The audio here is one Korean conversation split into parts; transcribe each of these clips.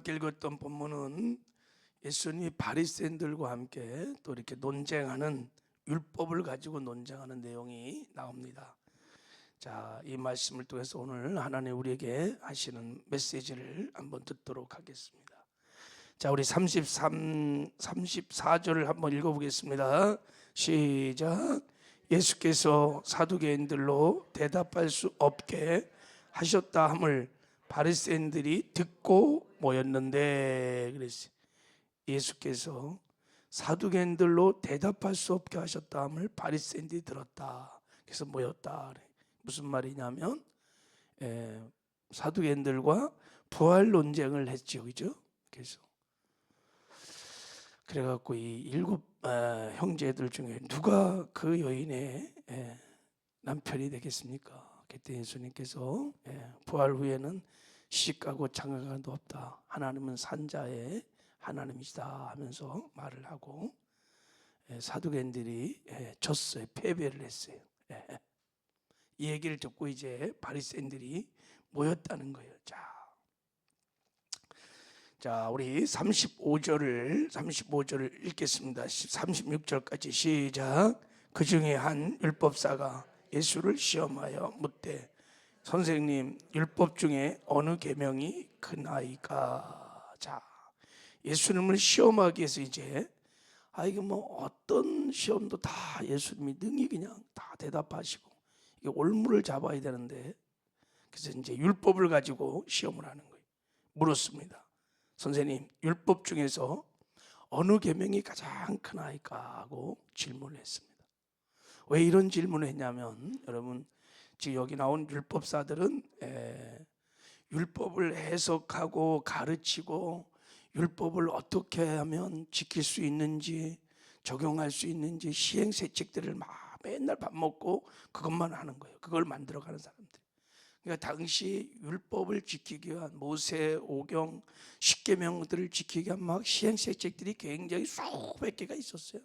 함께 읽었던 본문은 예수님이 바리새인들과 함께 또 이렇게 논쟁하는, 율법을 가지고 논쟁하는 내용이 나옵니다. 자, 이 말씀을 통해서 오늘 하나님 우리에게 하시는 메시지를 한번 듣도록 하겠습니다. 자, 우리 34절을 한번 읽어보겠습니다. 시작. 예수께서 사두개인들로 대답할 수 없게 하셨다 함을 바리새인들이 듣고 모였는데, 그랬어요. 예수께서 사두개인들로 대답할 수 없게 하셨다 함을 바리새인들이 들었다. 그래서 모였다. 무슨 말이냐면 사두개인들과 부활 논쟁을 했죠, 그죠? 그래갖고 이 일곱 형제들 중에 누가 그 여인의 남편이 되겠습니까? 그때 예수님께서 부활 후에는 시집가고 장가가도 없다. 하나님은 산자의 하나님이시다 하면서 말을 하고 사두개인들이 졌어요. 패배를 했어요. 이 얘기를 듣고 이제 바리새인들이 모였다는 거예요. 자, 우리 35절을 읽겠습니다. 36절까지 시작. 그 중에 한 율법사가 예수를 시험하여 묻되, 선생님, 율법 중에 어느 계명이 크나이까? 자, 예수님을 시험하기 위해서 이제 이게 뭐 어떤 시험도 다 예수님이 능히 그냥 다 대답하시고 이게 올무를 잡아야 되는데, 그래서 이제 율법을 가지고 시험을 하는 거예요. 물었습니다. 선생님, 율법 중에서 어느 계명이 가장 크나이까? 하고 질문을 했습니다. 왜 이런 질문을 했냐면, 여러분 지금 여기 나온 율법사들은 율법을 해석하고 가르치고 율법을 어떻게 하면 지킬 수 있는지, 적용할 수 있는지 시행세책들을 막 맨날 밥 먹고 그것만 하는 거예요. 그걸 만들어가는 사람들. 그러니까 당시 율법을 지키기 위한 모세, 오경, 십계명들을 지키기 위한 막 시행세책들이 굉장히 수백 개가 있었어요.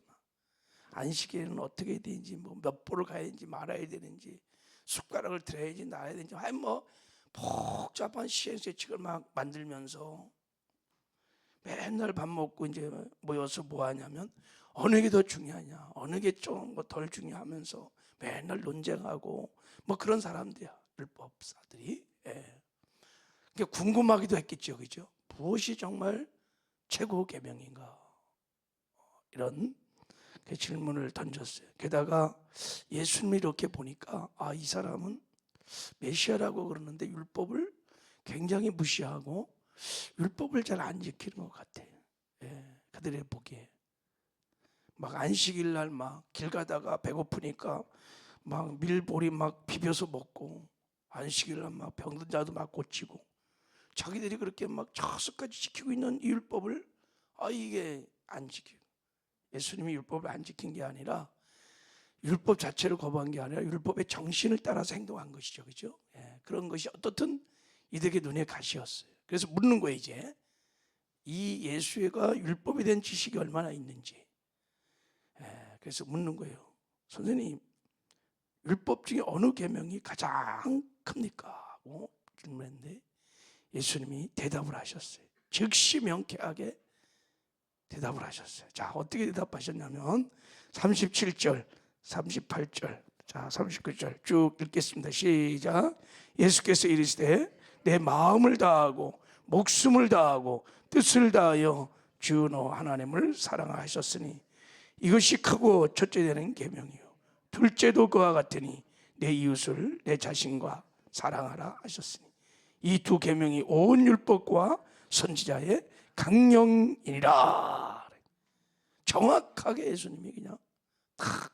안식일에는 어떻게 해야 되는지, 뭐 몇 보를 가야 되는지, 말아야 되는지, 숟가락을 들어야지, 놔야 되는지, 뭐 복잡한 시행세책을 막 만들면서 맨날 밥 먹고 이제 모여서 뭐 하냐면 어느 게 더 중요하냐, 어느 게 좀 뭐 덜 중요하면서 맨날 논쟁하고 뭐 그런 사람들이야, 율법사들이. 그러니까 궁금하기도 했겠죠, 그죠? 무엇이 정말 최고 계명인가? 이런 질문을 던졌어요. 게다가 예수님이 이렇게 보니까 이 사람은 메시아라고 그러는데 율법을 굉장히 무시하고 율법을 잘 안 지키는 것 같아. 그들의 보기에 막 안식일 날 막 길 가다가 배고프니까 막 밀보리 막 비벼서 먹고, 안식일 날 막 병든 자도 막 고치고, 자기들이 그렇게 막 저수까지 지키고 있는 이 율법을 이게 안 지키고, 예수님이 율법을 안 지킨 게 아니라 율법 자체를 거부한 게 아니라 율법의 정신을 따라서 행동한 것이죠, 그죠? 그런 것이 어떻든 이들에게 눈에 가시였어요. 그래서 묻는 거예요. 이제 이 예수가 율법에 대한 지식이 얼마나 있는지. 그래서 묻는 거예요. 선생님, 율법 중에 어느 계명이 가장 큽니까? 하고 질문했는데 예수님이 대답을 하셨어요. 즉시 명쾌하게 대답을 하셨어요. 자, 어떻게 대답하셨냐면 37절, 38절, 자 39절 쭉 읽겠습니다. 시작. 예수께서 이르시되 내 마음을 다하고 목숨을 다하고 뜻을 다하여 주 너 하나님을 사랑하셨으니 이것이 크고 첫째 되는 계명이요, 둘째도 그와 같으니 내 이웃을 내 자신과 사랑하라 하셨으니 이 두 계명이 온 율법과 선지자의 강령이니라. 정확하게 예수님이 그냥 탁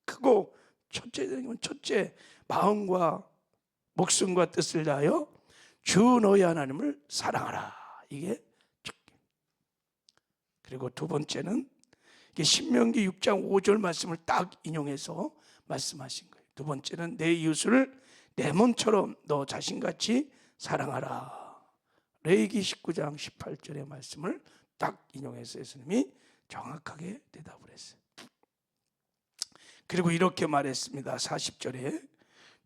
크고 첫째 되는 건 첫째, 마음과 목숨과 뜻을 다하여 주 너희 하나님을 사랑하라. 이게 첫 개. 그리고 두 번째는 이게 신명기 6장 5절 말씀을 딱 인용해서 말씀하신 거예요. 두 번째는 내 이웃을 내 몸처럼 너 자신같이 사랑하라. 레위기 19장 18절의 말씀을 딱 인용해서 예수님이 정확하게 대답을 했어요. 그리고 이렇게 말했습니다. 40절에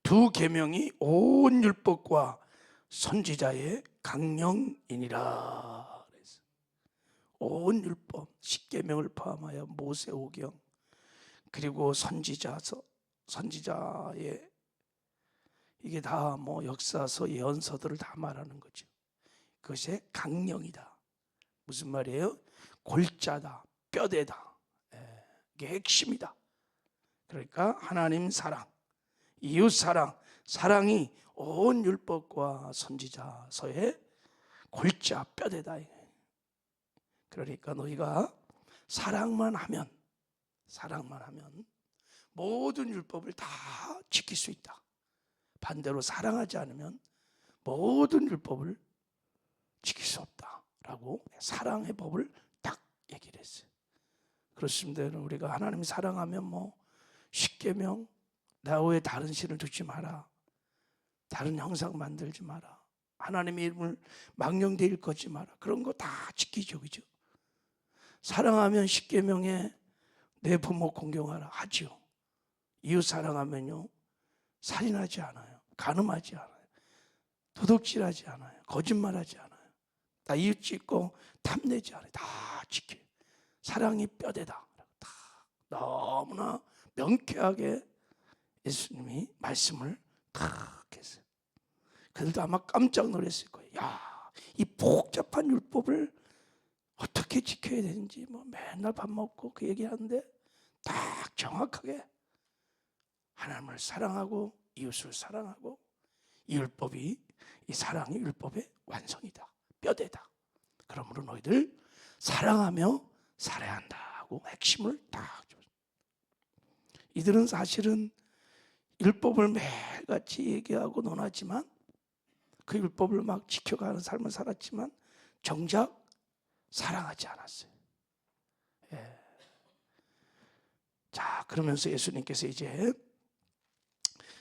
두 계명이 온 율법과 선지자의 강령이니라. 온 율법, 십계명을 포함하여 모세오경, 그리고 선지자의 이게 다 뭐 역사서, 예언서들을 다 말하는 거죠. 그것이 강령이다. 무슨 말이에요? 골자다, 뼈대다. 이게 핵심이다. 그러니까 하나님 사랑, 이웃 사랑, 사랑이 온 율법과 선지자서의 골자, 뼈대다. 그러니까 너희가 사랑만 하면 모든 율법을 다 지킬 수 있다. 반대로 사랑하지 않으면 모든 율법을 지킬 수 없다라고 사랑의 법을 딱 얘기를 했어요. 그렇습니다. 우리가 하나님 사랑하면 뭐 십계명, 나 외에 다른 신을 두지 마라, 다른 형상 만들지 마라, 하나님의 이름을 망령되이 걷지 마라, 그런 거 다 지키죠. 그죠? 사랑하면 십계명에 내 부모 공경하라 하죠. 이웃 사랑하면요, 살인하지 않아요, 간음하지 않아요, 도둑질하지 않아요, 거짓말하지 않아요, 다 이웃짓고 탐내지 않아요. 다 지켜요. 사랑이 뼈대다. 다 너무나 명쾌하게 예수님이 말씀을 탁 했어요. 그들도 아마 깜짝 놀랐을 거예요. 야, 이 복잡한 율법을 어떻게 지켜야 되는지 뭐 맨날 밥 먹고 그 얘기하는데 딱 정확하게 하나님을 사랑하고 이웃을 사랑하고 이 율법이, 이 사랑이 율법의 완성이다, 뼈대다. 그러므로 너희들 사랑하며 살아야 한다고 핵심을 딱 줬어요. 이들은 사실은 율법을 매일같이 얘기하고 논하지만 그 율법을 막 지켜가는 삶을 살았지만 정작 사랑하지 않았어요. 예. 자, 그러면서 예수님께서 이제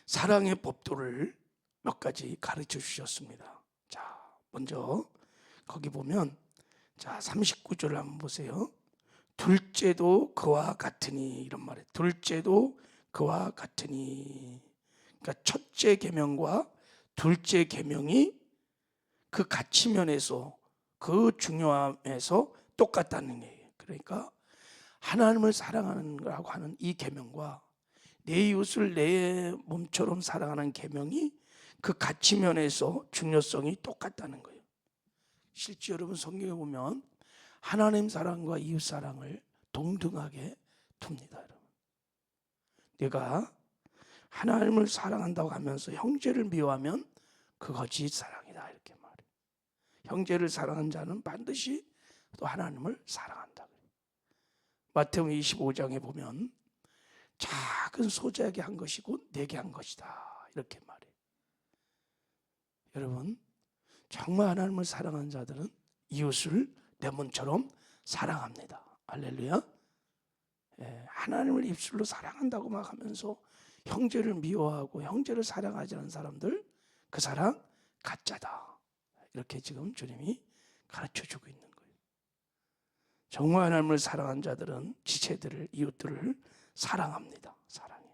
사랑의 법도를 몇 가지 가르쳐 주셨습니다. 자, 먼저 거기 보면 자 39절을 한번 보세요. 둘째도 그와 같으니, 이런 말이에요. 둘째도 그와 같으니. 그러니까 첫째 계명과 둘째 계명이 그 가치면에서, 그 중요함에서 똑같다는 얘기예요. 그러니까 하나님을 사랑하는 거라고 하는 이 계명과 내 이웃을 내 몸처럼 사랑하는 계명이 그 가치면에서 중요성이 똑같다는 거예요. 실제 여러분 성경에 보면 하나님 사랑과 이웃 사랑을 동등하게 둡니다. 여러분, 내가 하나님을 사랑한다고 하면서 형제를 미워하면 그것이 사랑이다, 이렇게 말해요. 형제를 사랑하는 자는 반드시 또 하나님을 사랑한다. 마태복음 25장에 보면 작은 소자에게 한 것이 곧 내게 한 것이다, 이렇게 말해요. 여러분, 정말 하나님을 사랑하는 자들은 이웃을 내 몸처럼 사랑합니다. 할렐루야. 예, 하나님을 입술로 사랑한다고 막 하면서 형제를 미워하고 형제를 사랑하지 않는 사람들, 그 사랑 가짜다, 이렇게 지금 주님이 가르쳐주고 있는 거예요. 정말 하나님을 사랑하는 자들은 지체들을, 이웃들을 사랑합니다. 사랑해.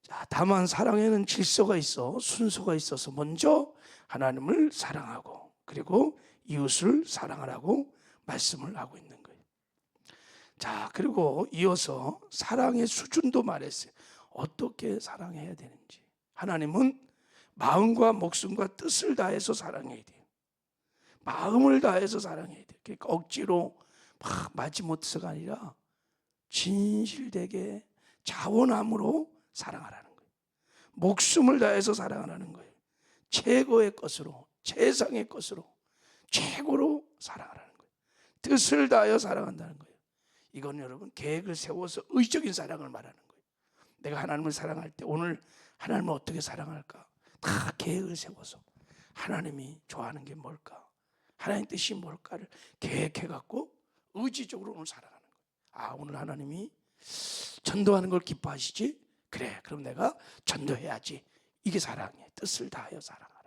자, 다만 사랑에는 질서가 있어, 순서가 있어서 먼저 하나님을 사랑하고 그리고 이웃을 사랑하라고 말씀을 하고 있는 거예요. 자, 그리고 이어서 사랑의 수준도 말했어요. 어떻게 사랑해야 되는지. 하나님은 마음과 목숨과 뜻을 다해서 사랑해야 돼요. 마음을 다해서 사랑해야 돼요. 그러니까 억지로 막 마지못해서가 아니라 진실되게 자원함으로 사랑하라는 거예요. 목숨을 다해서 사랑하라는 거예요. 최고의 것으로, 최상의 것으로, 최고로 사랑하라는 거예요. 뜻을 다하여 사랑한다는 거예요. 이건 여러분 계획을 세워서 의적인 사랑을 말하는 거예요. 내가 하나님을 사랑할 때 오늘 하나님을 어떻게 사랑할까? 다 계획을 세워서 하나님이 좋아하는 게 뭘까? 하나님 뜻이 뭘까를 계획해갖고 의지적으로 오늘 살아가는 거예요. 아, 오늘 하나님이 전도하는 걸 기뻐하시지? 그래, 그럼 내가 전도해야지. 이게 사랑이에요. 뜻을 다하여 사랑하라.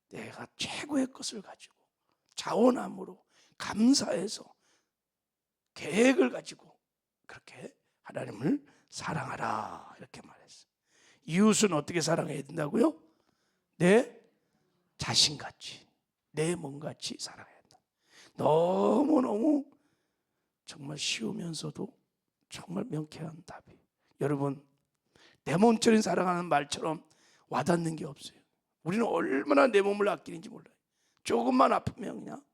내가 최고의 것을 가지고 자원함으로 감사해서 계획을 가지고 그렇게 하나님을 사랑하라, 이렇게 말했어요. 이웃은 어떻게 사랑해야 된다고요? 내 자신같이, 내 몸같이 사랑해야 된다. 너무너무 정말 쉬우면서도 정말 명쾌한 답이. 여러분, 내 몸처럼 사랑하는 말처럼 와닿는 게 없어요. 우리는 얼마나 내 몸을 아끼는지 몰라요. 조금만 아프면 그냥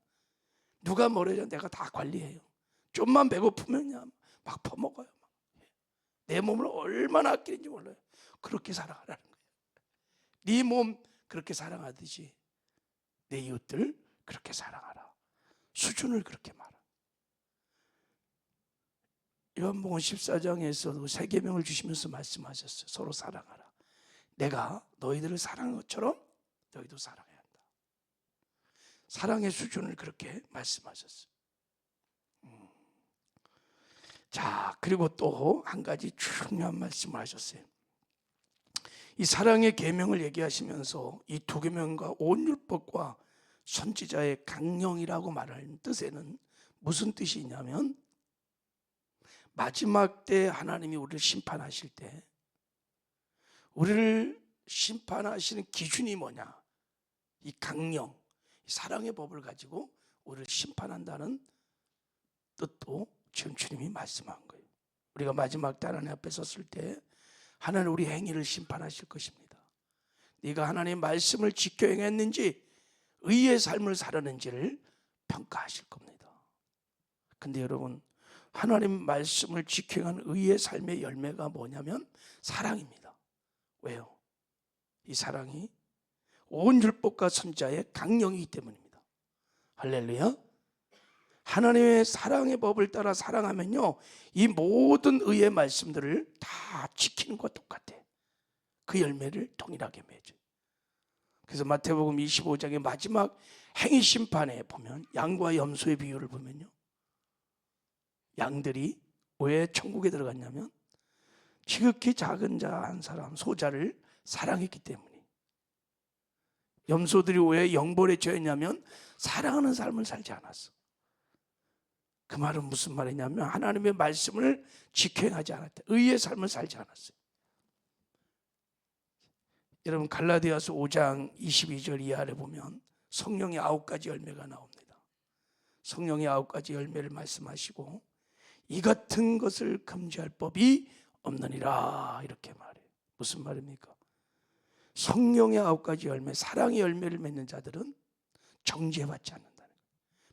누가 뭐래도 내가 다 관리해요. 좀만 배고프면 그냥 막 퍼먹어요. 내 몸을 얼마나 아끼는지 몰라요. 그렇게 사랑하라는 거예요. 네 몸 그렇게 사랑하듯이 내 이웃들 그렇게 사랑하라. 수준을 그렇게 말하. 요한복음 14장에서도 세 계명을 주시면서 말씀하셨어요. 서로 사랑하라. 내가 너희들을 사랑한 것처럼 너희도 사랑해야 한다. 사랑의 수준을 그렇게 말씀하셨어요. 자, 그리고 또 한 가지 중요한 말씀을 하셨어요. 이 사랑의 계명을 얘기하시면서 이 두 계명과 온 율법과 선지자의 강령이라고 말하는 뜻에는 무슨 뜻이 있냐면, 마지막 때 하나님이 우리를 심판하실 때 우리를 심판하시는 기준이 뭐냐? 이 강령, 이 사랑의 법을 가지고 우리를 심판한다는 뜻도 지금 주님이 말씀한 거예요. 우리가 마지막 때 하나님 앞에 섰을 때 하나님 우리 행위를 심판하실 것입니다. 네가 하나님의 말씀을 지켜 행했는지 의의 삶을 살았는지를 평가하실 겁니다. 근데 여러분, 하나님 말씀을 지켜 행한 의의 삶의 열매가 뭐냐면 사랑입니다. 왜요? 이 사랑이 온 율법과 선지자의 강령이기 때문입니다. 할렐루야. 하나님의 사랑의 법을 따라 사랑하면요, 이 모든 의의 말씀들을 다 지키는 것과 똑같아. 그 열매를 동일하게 맺어요. 그래서 마태복음 25장의 마지막 행위 심판에 보면 양과 염소의 비유를 보면요, 양들이 왜 천국에 들어갔냐면 지극히 작은 자 한 사람, 소자를 사랑했기 때문에. 염소들이 왜 영벌에 처했냐면 사랑하는 삶을 살지 않았어. 그 말은 무슨 말이냐면 하나님의 말씀을 지켜 행하지 않았다. 의의 삶을 살지 않았어요. 여러분, 갈라디아서 5장 22절 이하를 보면 성령의 9가지 열매가 나옵니다. 성령의 9가지 열매를 말씀하시고 이 같은 것을 금지할 법이 없느니라, 이렇게 말해요. 무슨 말입니까? 성령의 9가지 열매, 사랑의 열매를 맺는 자들은 정죄받지 않는다는 거예요.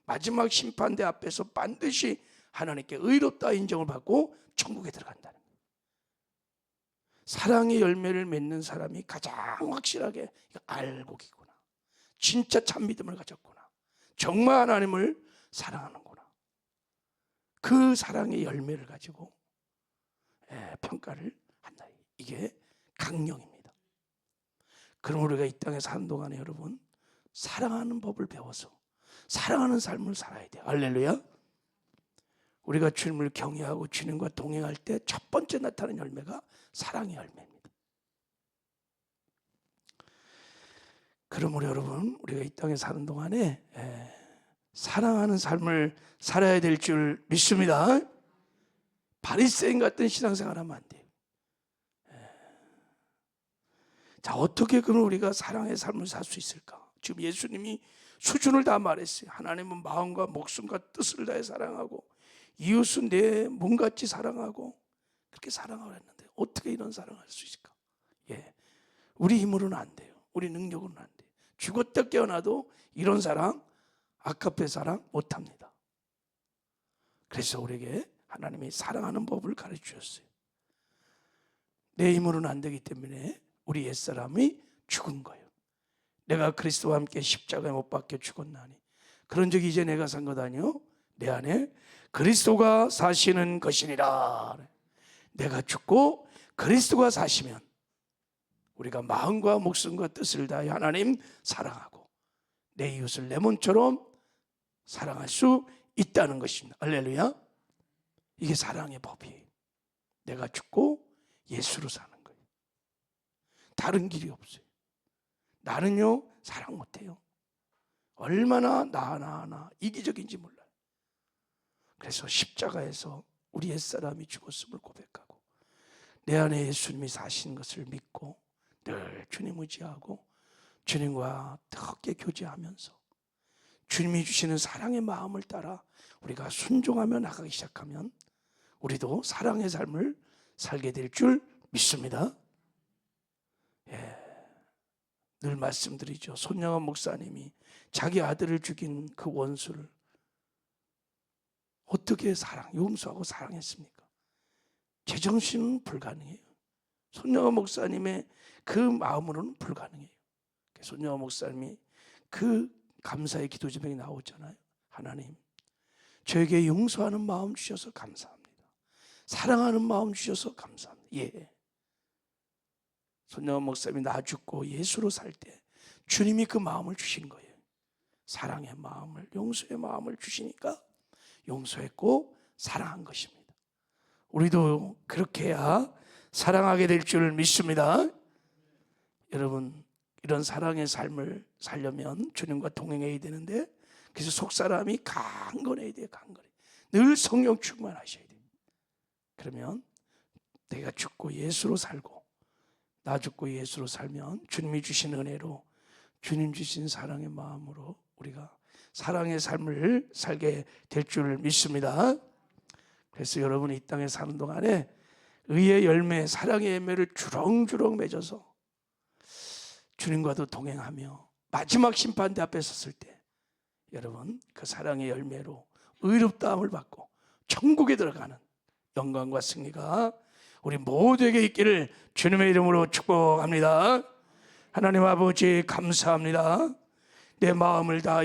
마지막 심판대 앞에서 반드시 하나님께 의롭다 인정을 받고 천국에 들어간다는 거예요. 사랑의 열매를 맺는 사람이 가장 확실하게 알고기구나, 진짜 참 믿음을 가졌구나, 정말 하나님을 사랑하는구나, 그 사랑의 열매를 가지고 평가를 한다. 이게 강령입니다. 그럼 우리가 이 땅에 사는 동안에 여러분, 사랑하는 법을 배워서 사랑하는 삶을 살아야 돼요. 할렐루야. 우리가 주님을 경외하고 주님과 동행할 때 첫 번째 나타나는 열매가 사랑의 열매입니다. 그러므로 여러분, 우리가 이 땅에 사는 동안에 사랑하는 삶을 살아야 될 줄 믿습니다. 바리새인 같은 신앙생활 하면 안 돼요. 자, 어떻게 그럼 우리가 사랑의 삶을 살 수 있을까? 지금 예수님이 수준을 다 말했어요. 하나님은 마음과 목숨과 뜻을 다해 사랑하고 이웃은 내 몸같이 사랑하고 그렇게 사랑하라 했는데 어떻게 이런 사랑할 수 있을까? 우리 힘으로는 안 돼요. 우리 능력으로는 안 돼요. 죽었다 깨어나도 이런 사랑, 아카페 사랑 못합니다. 그래서 우리에게 하나님이 사랑하는 법을 가르쳐 주셨어요. 내 힘으로는 안 되기 때문에 우리 옛사람이 죽은 거예요. 내가 그리스도와 함께 십자가에 못 박혀 죽었나니 그런 적이 이제 내가 산 것 아니요 내 안에 그리스도가 사시는 것이니라. 내가 죽고 그리스도가 사시면 우리가 마음과 목숨과 뜻을 다해 하나님 사랑하고 내 이웃을 내 몸처럼 사랑할 수 있다는 것입니다. 할렐루야. 이게 사랑의 법이에요. 내가 죽고 예수로 사는 거예요. 다른 길이 없어요. 나는요 사랑 못해요. 얼마나 나 이기적인지 몰라요. 그래서 십자가에서 우리 옛사람이 죽었음을 고백하고 내 안에 예수님이 사신 것을 믿고 늘 주님 의지하고 주님과 뜨겁게 교제하면서 주님이 주시는 사랑의 마음을 따라 우리가 순종하며 나가기 시작하면 우리도 사랑의 삶을 살게 될 줄 믿습니다. 늘 말씀드리죠. 손영원 목사님이 자기 아들을 죽인 그 원수를 어떻게 용서하고 사랑했습니까? 제정신은 불가능해요. 손영원 목사님의 그 마음으로는 불가능해요. 손영원 목사님이 그 감사의 기도 제목이 나오잖아요. 하나님, 저에게 용서하는 마음 주셔서 감사합니다. 사랑하는 마음 주셔서 감사합니다. 손영원 목사님이 나 죽고 예수로 살 때 주님이 그 마음을 주신 거예요. 사랑의 마음을, 용서의 마음을 주시니까 용서했고 사랑한 것입니다. 우리도 그렇게 해야 사랑하게 될 줄 믿습니다. 여러분, 이런 사랑의 삶을 살려면 주님과 동행해야 되는데, 그래서 속사람이 강건해야 돼요. 강건해. 늘 성령 충만하셔야 돼요. 그러면 내가 죽고 예수로 살고, 나 죽고 예수로 살면 주님이 주신 은혜로, 주님 주신 사랑의 마음으로 우리가 사랑의 삶을 살게 될 줄 믿습니다. 그래서 여러분이 이 땅에 사는 동안에 의의 열매, 사랑의 열매를 주렁주렁 맺어서 주님과도 동행하며 마지막 심판대 앞에 섰을 때 여러분 그 사랑의 열매로 의롭다함을 받고 천국에 들어가는 영광과 승리가 우리 모두에게 있기를 주님의 이름으로 축복합니다. 하나님 아버지 감사합니다. 내 마음을 다하여